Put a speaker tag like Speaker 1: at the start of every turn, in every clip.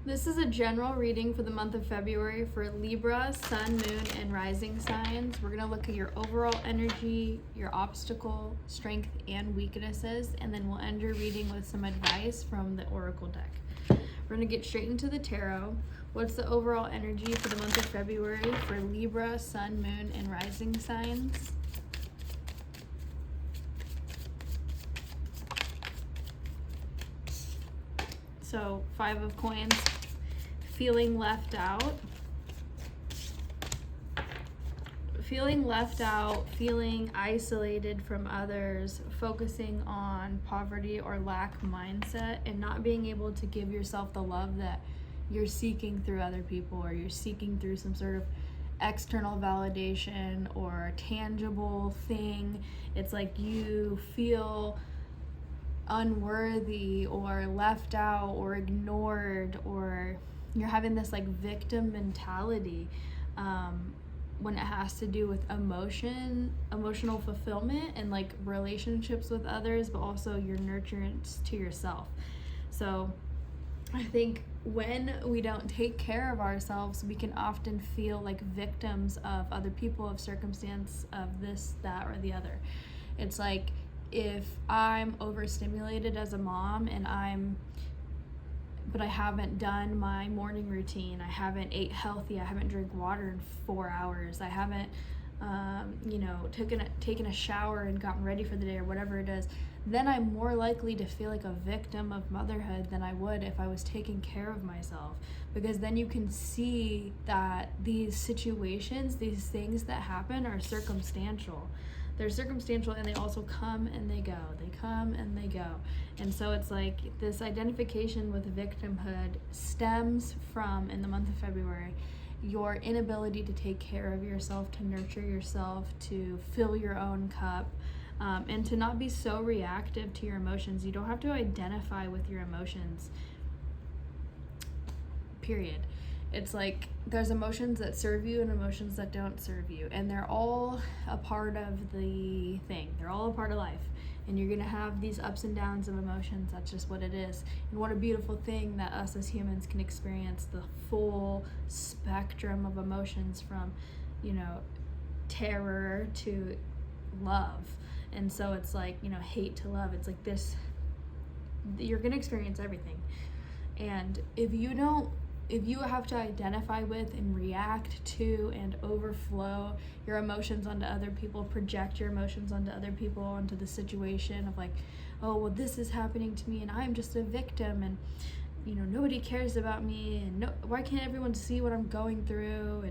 Speaker 1: This is a general reading for the month of February for Libra, Sun, Moon, and Rising signs. We're going to look at your overall energy, your obstacle, strength, and weaknesses, and then we'll end your reading with some advice from the Oracle deck. We're going to get straight into the tarot. What's the overall energy for the month of February for Libra, Sun, Moon, and Rising signs? So 5 of coins, feeling left out, feeling isolated from others, focusing on poverty or lack mindset, and not being able to give yourself the love that you're seeking through other people, or you're seeking through some sort of external validation or tangible thing. It's like you feel unworthy or left out or ignored, or you're having this like victim mentality when it has to do with emotional fulfillment and like relationships with others, but also your nurturance to yourself. So I think when we don't take care of ourselves, we can often feel like victims of other people, of circumstance, of this, that, or the other. It's like if I'm overstimulated as a mom but I haven't done my morning routine, I haven't ate healthy, I haven't drank water in 4 hours, I haven't taken a shower and gotten ready for the day or whatever it is, then I'm more likely to feel like a victim of motherhood than I would if I was taking care of myself. Because then you can see that these situations, these things that happen are circumstantial. They're circumstantial, and they also come and they go. They come and they go. And so it's like this identification with victimhood stems from, in the month of February, your inability to take care of yourself, to nurture yourself, to fill your own cup, and to not be so reactive to your emotions. You don't have to identify with your emotions, period. It's like there's emotions that serve you and emotions that don't serve you, and they're all a part of the thing. They're all a part of life, and you're gonna have these ups and downs of emotions. That's just what it is. And what a beautiful thing that us as humans can experience the full spectrum of emotions, from terror to love. And so it's like hate to love. It's like this, you're gonna experience everything. And if you have to identify with and react to and overflow your emotions onto other people, project your emotions onto other people, onto the situation of like, oh, well, this is happening to me and I'm just a victim, and nobody cares about me, and why can't everyone see what I'm going through?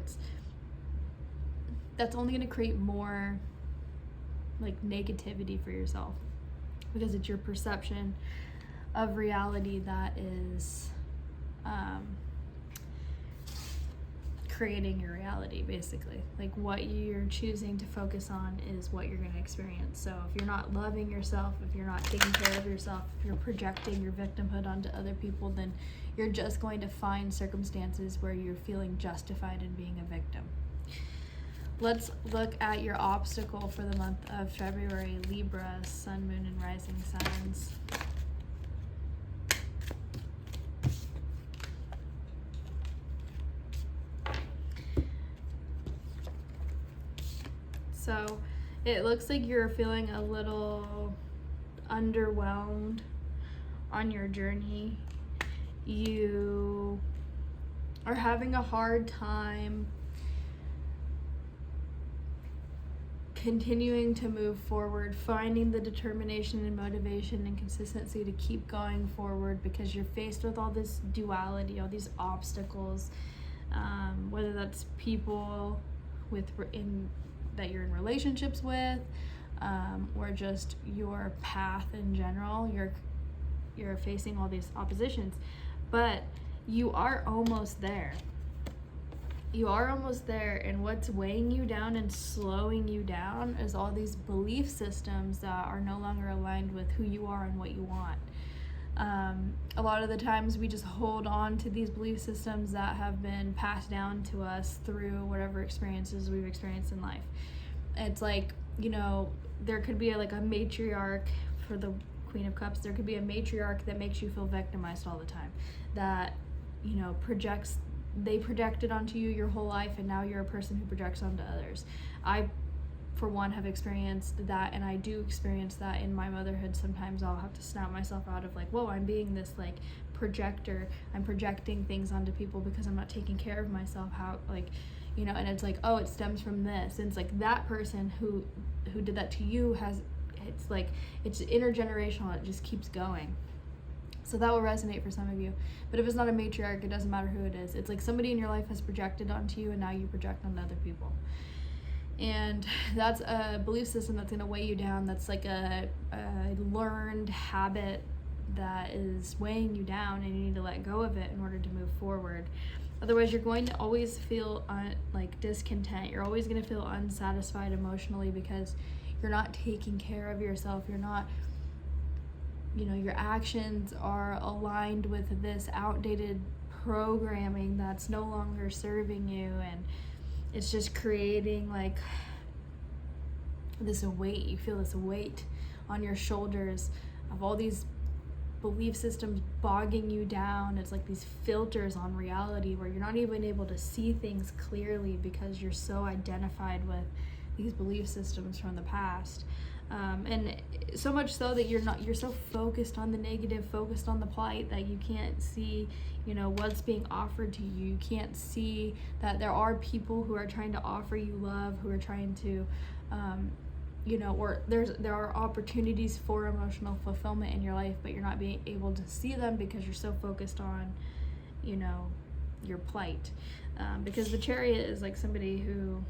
Speaker 1: That's only going to create more like negativity for yourself, because it's your perception of reality that is creating your reality, basically. Like what you're choosing to focus on is what you're going to experience. So if you're not loving yourself, if you're not taking care of yourself, if you're projecting your victimhood onto other people, then you're just going to find circumstances where you're feeling justified in being a victim. Let's look at your obstacle for the month of February, Libra, Sun, Moon, and Rising signs. So it looks like you're feeling a little underwhelmed on your journey. You are having a hard time continuing to move forward, finding the determination and motivation and consistency to keep going forward, because you're faced with all this duality, all these obstacles, whether that's people that you're in relationships with, or just your path in general. You're facing all these oppositions, but you are almost there. And what's weighing you down and slowing you down is all these belief systems that are no longer aligned with who you are and what you want. A lot of the times we just hold on to these belief systems that have been passed down to us through whatever experiences we've experienced in life. It's like, there could be a matriarch for the Queen of Cups. There could be a matriarch that makes you feel victimized all the time, that they projected onto you your whole life, and now you're a person who projects onto others. I, for one, have experienced that, and I do experience that in my motherhood. Sometimes I'll have to snap myself out of like, whoa, I'm being this like projector. I'm projecting things onto people because I'm not taking care of myself. How, like, and it's like, oh, it stems from this. And it's like that person who did that to you it's intergenerational. It just keeps going. So that will resonate for some of you. But if it's not a matriarch, it doesn't matter who it is. It's like somebody in your life has projected onto you, and now you project onto other people. And that's a belief system that's going to weigh you down. That's like a learned habit that is weighing you down, and you need to let go of it in order to move forward. Otherwise, you're going to always feel discontent. You're always going to feel unsatisfied emotionally because you're not taking care of yourself. You're not, your actions are aligned with this outdated programming that's no longer serving you, and it's just creating like this weight. You feel this weight on your shoulders of all these belief systems bogging you down. It's like these filters on reality where you're not even able to see things clearly because you're so identified with these belief systems from the past. And so much so that you're so focused on the negative, focused on the plight, that you can't see, what's being offered to you. You can't see that there are people who are trying to offer you love, who are trying to, or there are opportunities for emotional fulfillment in your life, but you're not being able to see them because you're so focused on, your plight. Because the Chariot is like somebody who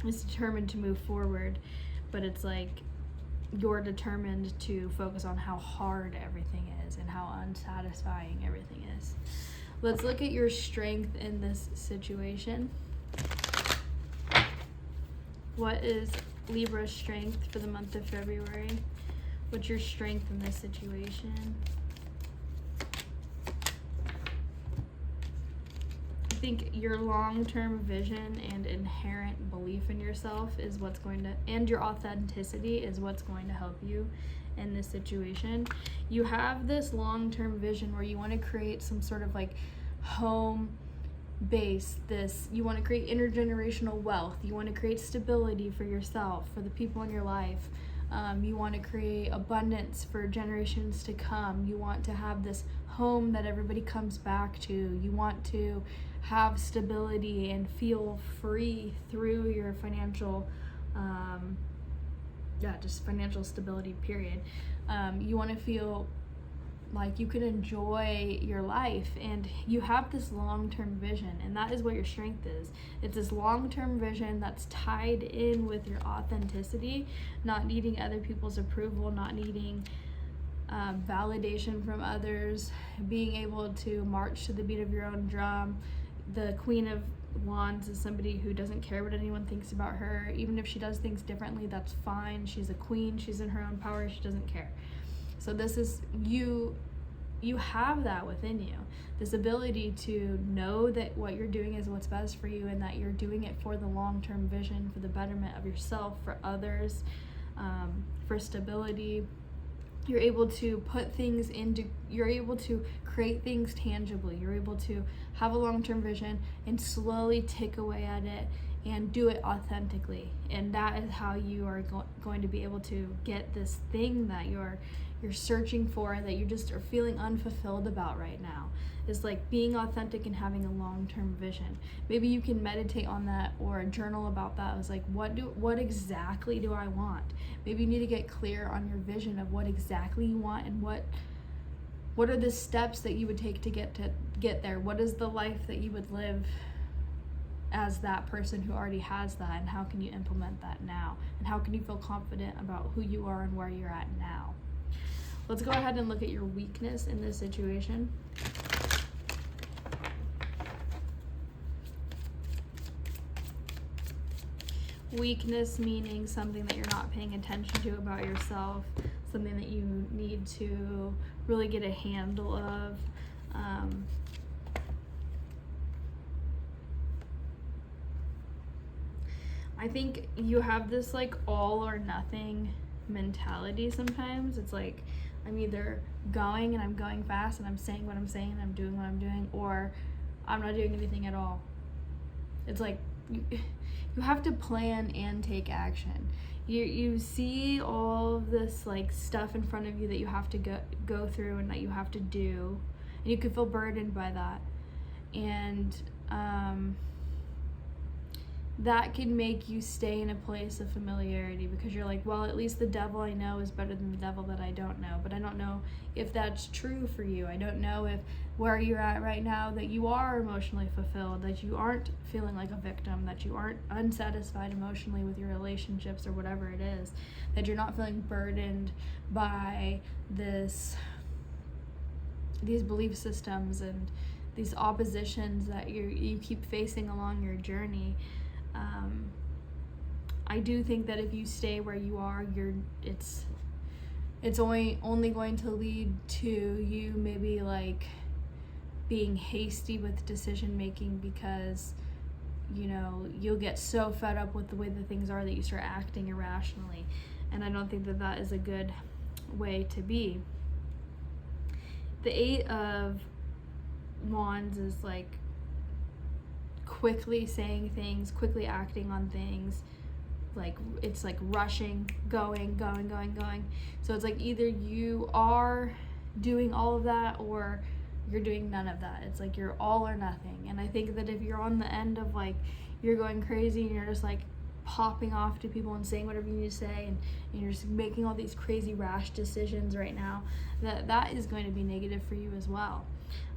Speaker 1: is determined to move forward, but it's like you're determined to focus on how hard everything is and how unsatisfying everything is. Let's look at your strength in this situation. What is Libra's strength for the month of February? What's your strength in this situation? I think your long-term vision and inherent belief in yourself is what's going to, and your authenticity is what's going to help you in this situation. You have this long-term vision where you want to create some sort of like home base. You want to create intergenerational wealth. You want to create stability for yourself, for the people in your life. You want to create abundance for generations to come. You want to have this home that everybody comes back to. You want to have stability and feel free through your financial, just financial stability, period. You want to feel like you can enjoy your life, and you have this long-term vision, and that is what your strength is. It's this long-term vision that's tied in with your authenticity, not needing other people's approval, not needing validation from others, being able to march to the beat of your own drum. The Queen of Wands is somebody who doesn't care what anyone thinks about her. Even if she does things differently, that's fine. She's a queen. She's in her own power. She doesn't care. So this is you have that within you, this ability to know that what you're doing is what's best for you, and that you're doing it for the long-term vision, for the betterment of yourself, for others, for stability. You're able to you're able to create things tangibly. You're able to have a long-term vision and slowly tick away at it and do it authentically. And that is how you are going to be able to get this thing that you're searching for, that you just are feeling unfulfilled about right now. Is like being authentic and having a long-term vision. Maybe you can meditate on that or journal about that. It was like, what exactly do I want? Maybe you need to get clear on your vision of what exactly you want, and what are the steps that you would take to get there. What is the life that you would live as that person who already has that, and how can you implement that now? And how can you feel confident about who you are and where you're at now? Let's go ahead and look at your weakness in this situation. Weakness meaning something that you're not paying attention to about yourself, something that you need to really get a handle of. I think you have this like all or nothing mentality sometimes. It's like, I'm either going and I'm going fast and I'm saying what I'm saying and I'm doing what I'm doing, or I'm not doing anything at all. It's like you have to plan and take action. You see all of this like stuff in front of you that you have to go through and that you have to do, and you could feel burdened by that, and that can make you stay in a place of familiarity, because you're like, well, at least the devil I know is better than the devil that I don't know. But I don't know if that's true for you. I don't know if where you're at right now that you are emotionally fulfilled, that you aren't feeling like a victim, that you aren't unsatisfied emotionally with your relationships or whatever it is, that you're not feeling burdened by these belief systems and these oppositions that you keep facing along your journey. I do think that if you stay where you are, it's only going to lead to you maybe like being hasty with decision making, because you'll get so fed up with the way that things are that you start acting irrationally, and I don't think that that is a good way to be. The 8 of Wands is like quickly saying things, quickly acting on things, like it's like rushing, going. So it's like either you are doing all of that or you're doing none of that. It's like you're all or nothing. And I think that if you're on the end of like you're going crazy and you're just like popping off to people and saying whatever you need to say, and you're just making all these crazy rash decisions right now, that is going to be negative for you as well.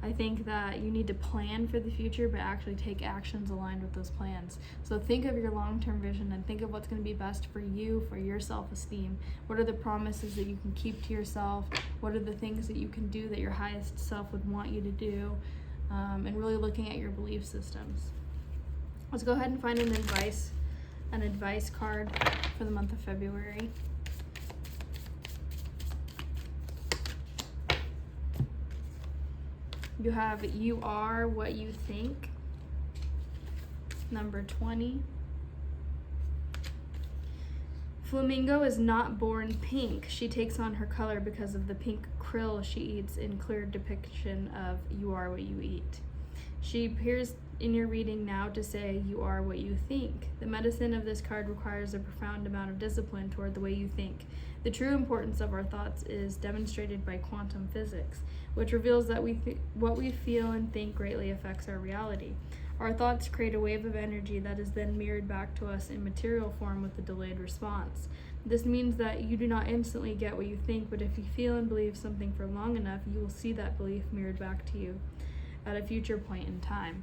Speaker 1: I think that you need to plan for the future, but actually take actions aligned with those plans. So think of your long-term vision and think of what's going to be best for you, for your self-esteem. What are the promises that you can keep to yourself? What are the things that you can do that your highest self would want you to do? And really looking at your belief systems. Let's go ahead and find an advice card for the month of February. You have "You are what you think," number 20. Flamingo is not born pink. She takes on her color because of the pink krill she eats, in clear depiction of "You are what you eat." She appears in your reading now to say "You are what you think." The medicine of this card requires a profound amount of discipline toward the way you think. The true importance of our thoughts is demonstrated by quantum physics, which reveals that what we feel and think greatly affects our reality. Our thoughts create a wave of energy that is then mirrored back to us in material form with a delayed response. This means that you do not instantly get what you think, but if you feel and believe something for long enough, you will see that belief mirrored back to you at a future point in time.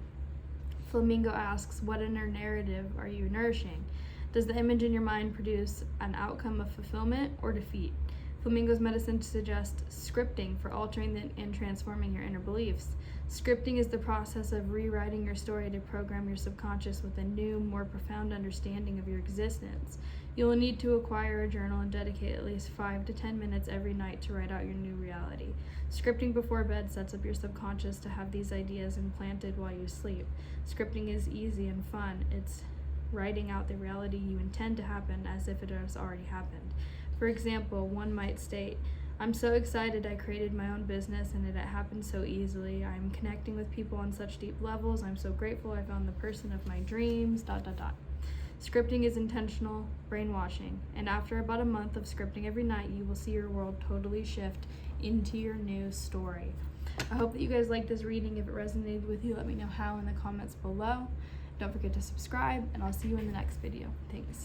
Speaker 1: Flamingo asks, what inner narrative are you nourishing? Does the image in your mind produce an outcome of fulfillment or defeat? Flamingo's medicine suggests scripting for altering and transforming your inner beliefs. Scripting is the process of rewriting your story to program your subconscious with a new, more profound understanding of your existence. You will need to acquire a journal and dedicate at least 5 to 10 minutes every night to write out your new reality. Scripting before bed sets up your subconscious to have these ideas implanted while you sleep. Scripting is easy and fun. It's writing out the reality you intend to happen as if it has already happened. For example, one might state, I'm so excited I created my own business and it happened so easily. I'm connecting with people on such deep levels. I'm so grateful I found the person of my dreams, ... Scripting is intentional brainwashing, and after about a month of scripting every night, you will see your world totally shift into your new story. I hope that you guys liked this reading. If it resonated with you, let me know how in the comments below. Don't forget to subscribe, and I'll see you in the next video. Thanks.